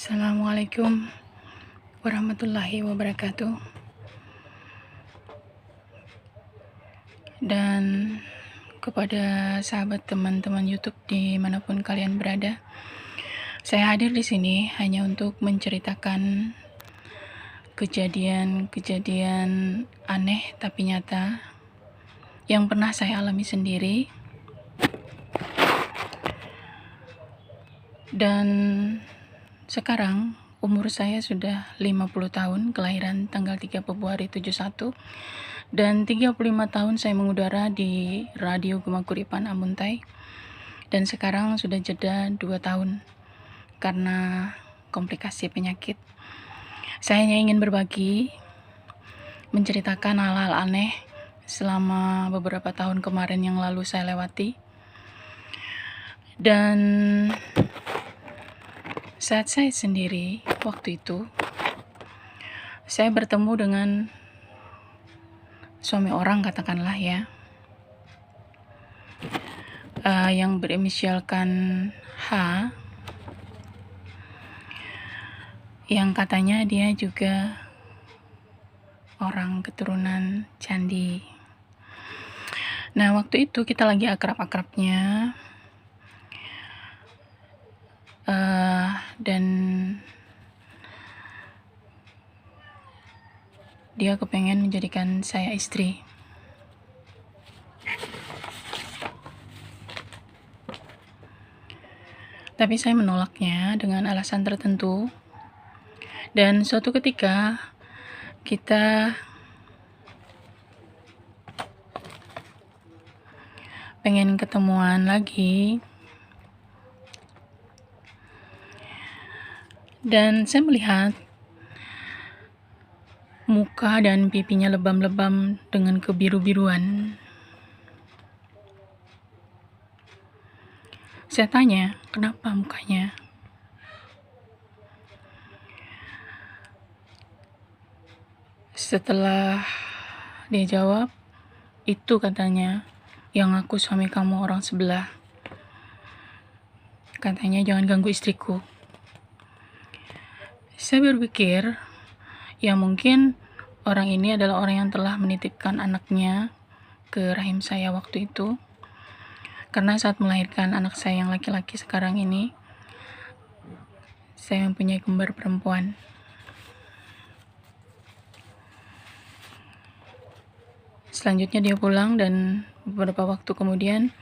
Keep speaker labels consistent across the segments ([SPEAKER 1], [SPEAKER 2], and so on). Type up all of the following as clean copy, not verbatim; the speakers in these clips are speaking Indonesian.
[SPEAKER 1] Assalamualaikum warahmatullahi wabarakatuh. Dan kepada sahabat teman-teman YouTube dimanapun kalian berada, saya hadir di sini hanya untuk menceritakan kejadian-kejadian aneh tapi nyata yang pernah saya alami sendiri. Dan sekarang umur saya sudah 50 tahun, kelahiran tanggal 3 Februari 71, dan 35 tahun saya mengudara di Radio Gemakuripan Amuntai, dan sekarang sudah jeda 2 tahun karena komplikasi penyakit. Saya hanya ingin berbagi, menceritakan hal-hal aneh selama beberapa tahun kemarin yang lalu saya lewati. Dan saat saya sendiri waktu itu, saya bertemu dengan suami orang, katakanlah ya, yang berinisialkan H, yang katanya dia juga orang keturunan Candi. Nah, waktu itu kita lagi akrab-akrabnya, dan dia kepengen menjadikan saya istri. Tapi saya menolaknya dengan alasan tertentu. Dan suatu ketika kita pengen ketemuan lagi, dan saya melihat muka dan pipinya lebam-lebam dengan kebiru-biruan. Saya tanya, kenapa mukanya? Setelah dia jawab, itu katanya, yang aku suami kamu orang sebelah. Katanya jangan ganggu istriku. Saya berpikir, ya mungkin orang ini adalah orang yang telah menitipkan anaknya ke rahim saya waktu itu. Karena saat melahirkan anak saya yang laki-laki sekarang ini, saya mempunyai kembar perempuan. Selanjutnya dia pulang, dan beberapa waktu kemudian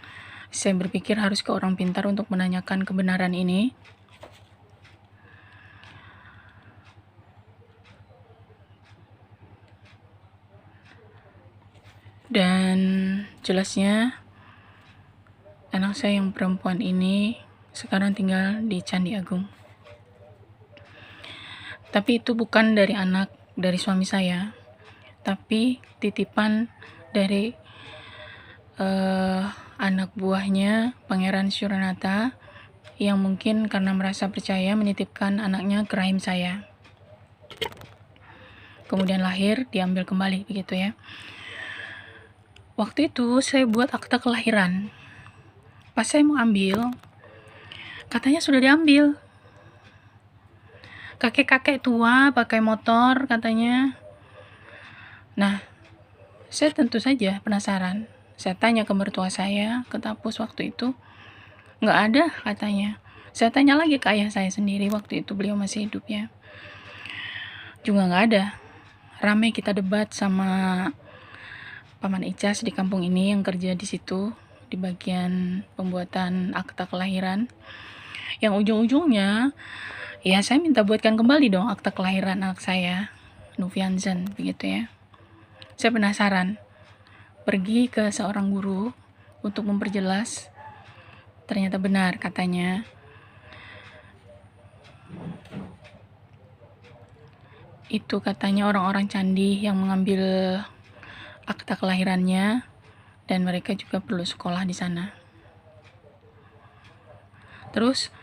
[SPEAKER 1] saya berpikir harus ke orang pintar untuk menanyakan kebenaran ini. Dan jelasnya anak saya yang perempuan ini sekarang tinggal di Candi Agung. Tapi itu bukan dari suami saya, tapi titipan dari anak buahnya Pangeran Syuranata, yang mungkin karena merasa percaya menitipkan anaknya ke rahim saya. Kemudian lahir, diambil kembali, begitu ya. Waktu itu saya buat akta kelahiran. Pas saya mau ambil, katanya sudah diambil. Kakek-kakek tua pakai motor katanya. Nah, saya tentu saja penasaran. Saya tanya ke mertua saya, ke Tapus waktu itu. Nggak ada katanya. Saya tanya lagi ke ayah saya sendiri, waktu itu beliau masih hidup ya. Juga nggak ada. Ramai kita debat sama Paman Icas di kampung ini yang kerja di situ, di bagian pembuatan akta kelahiran. Yang ujung-ujungnya, ya saya minta buatkan kembali dong akta kelahiran anak saya, Nufianzan, begitu ya. Saya penasaran, pergi ke seorang guru untuk memperjelas. Ternyata benar katanya, itu katanya orang-orang Candi yang mengambil akta kelahirannya, dan mereka juga perlu sekolah di sana. Terus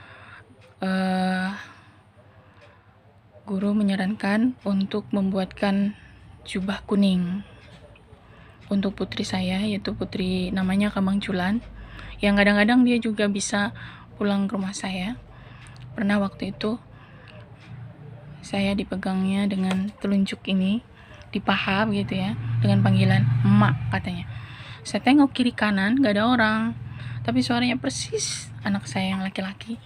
[SPEAKER 1] guru menyarankan untuk membuatkan jubah kuning untuk putri saya, yaitu putri namanya Kamang Culan, yang kadang-kadang dia juga bisa pulang ke rumah saya. Pernah waktu itu saya dipegangnya dengan telunjuk ini di paha gitu ya, dengan panggilan emak katanya. Saya tengok kiri kanan gak ada orang, tapi suaranya persis anak saya yang laki-laki.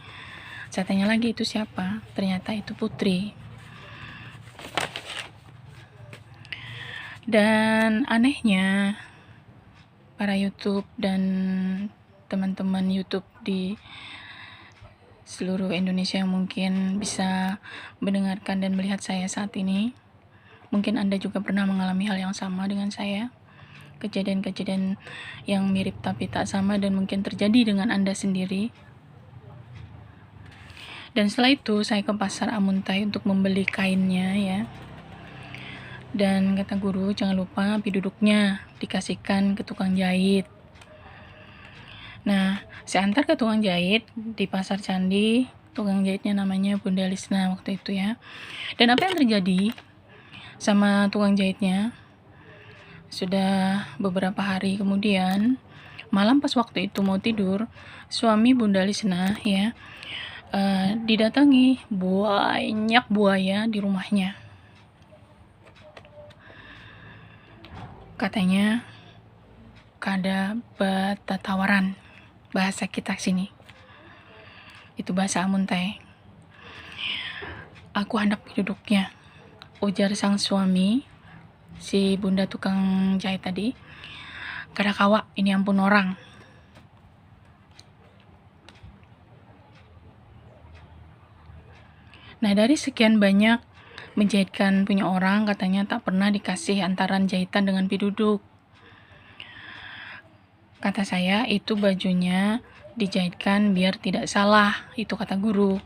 [SPEAKER 1] Saya tanya lagi, itu siapa? Ternyata itu Putri. Dan anehnya, para YouTube dan teman-teman YouTube di seluruh Indonesia yang mungkin bisa mendengarkan dan melihat saya saat ini, mungkin Anda juga pernah mengalami hal yang sama dengan saya. Kejadian-kejadian yang mirip tapi tak sama dan mungkin terjadi dengan Anda sendiri. Dan setelah itu saya ke pasar Amuntai untuk membeli kainnya ya. Dan kata guru, jangan lupa api duduknya dikasihkan ke tukang jahit. Nah, saya antar ke tukang jahit di Pasar Candi. Tukang jahitnya namanya Bunda Lisna waktu itu ya. Dan apa yang terjadi sama tukang jahitnya? Sudah beberapa hari kemudian, malam pas waktu itu mau tidur, suami Bunda Lisna ya didatangi banyak buaya di rumahnya. Katanya kada batatawaran, bahasa kita sini. Itu bahasa Amuntai. Aku hendak duduknya, ujar sang suami, si bunda tukang jahit tadi. Kada kawa, ini ampun orang. Nah, dari sekian banyak menjahitkan punya orang, katanya tak pernah dikasih antaran jahitan dengan piduduk. Kata saya, itu bajunya dijahitkan biar tidak salah, itu kata guru.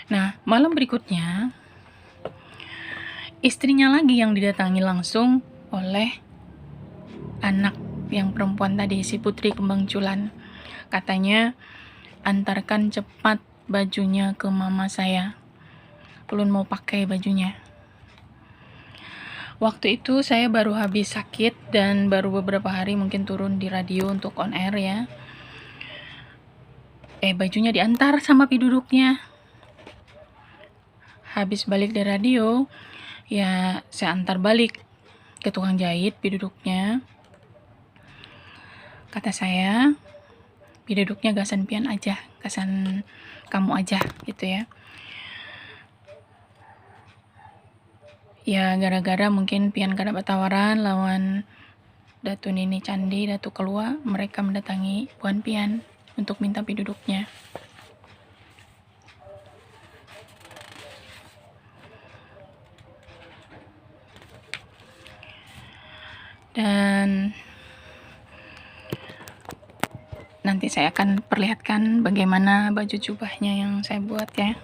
[SPEAKER 1] Nah, malam berikutnya, istrinya lagi yang didatangi langsung oleh anak yang perempuan tadi, si Putri Kembang Culan. Katanya, antarkan cepat bajunya ke mama saya. Ulun mau pakai bajunya. Waktu itu saya baru habis sakit dan baru beberapa hari mungkin turun di radio untuk on air ya. Bajunya diantar sama piduduknya. Habis balik dari radio, ya saya antar balik ke tukang jahit piduduknya. Kata saya, piduduknya gasan pian aja, gasan kamu aja gitu ya. Ya gara-gara mungkin pian kada batawaran lawan Datu Nini Candi, Datu Kelua, mereka mendatangi Puan Pian untuk minta piduduknya. Dan nanti saya akan perlihatkan bagaimana baju jubahnya yang saya buat ya.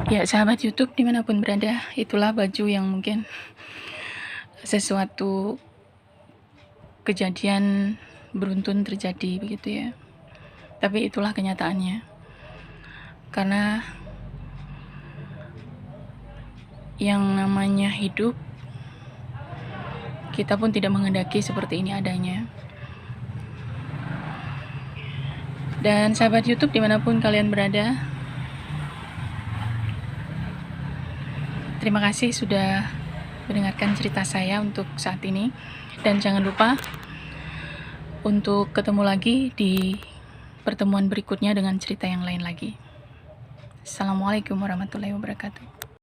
[SPEAKER 1] Ya, sahabat YouTube dimanapun berada, itulah baju yang mungkin sesuatu kejadian beruntun terjadi begitu ya. Tapi itulah kenyataannya. Karena yang namanya hidup, kita pun tidak menghendaki seperti ini adanya. Dan sahabat YouTube dimanapun kalian berada, terima kasih sudah mendengarkan cerita saya untuk saat ini. Dan jangan lupa untuk ketemu lagi di pertemuan berikutnya dengan cerita yang lain lagi. Assalamualaikum warahmatullahi wabarakatuh.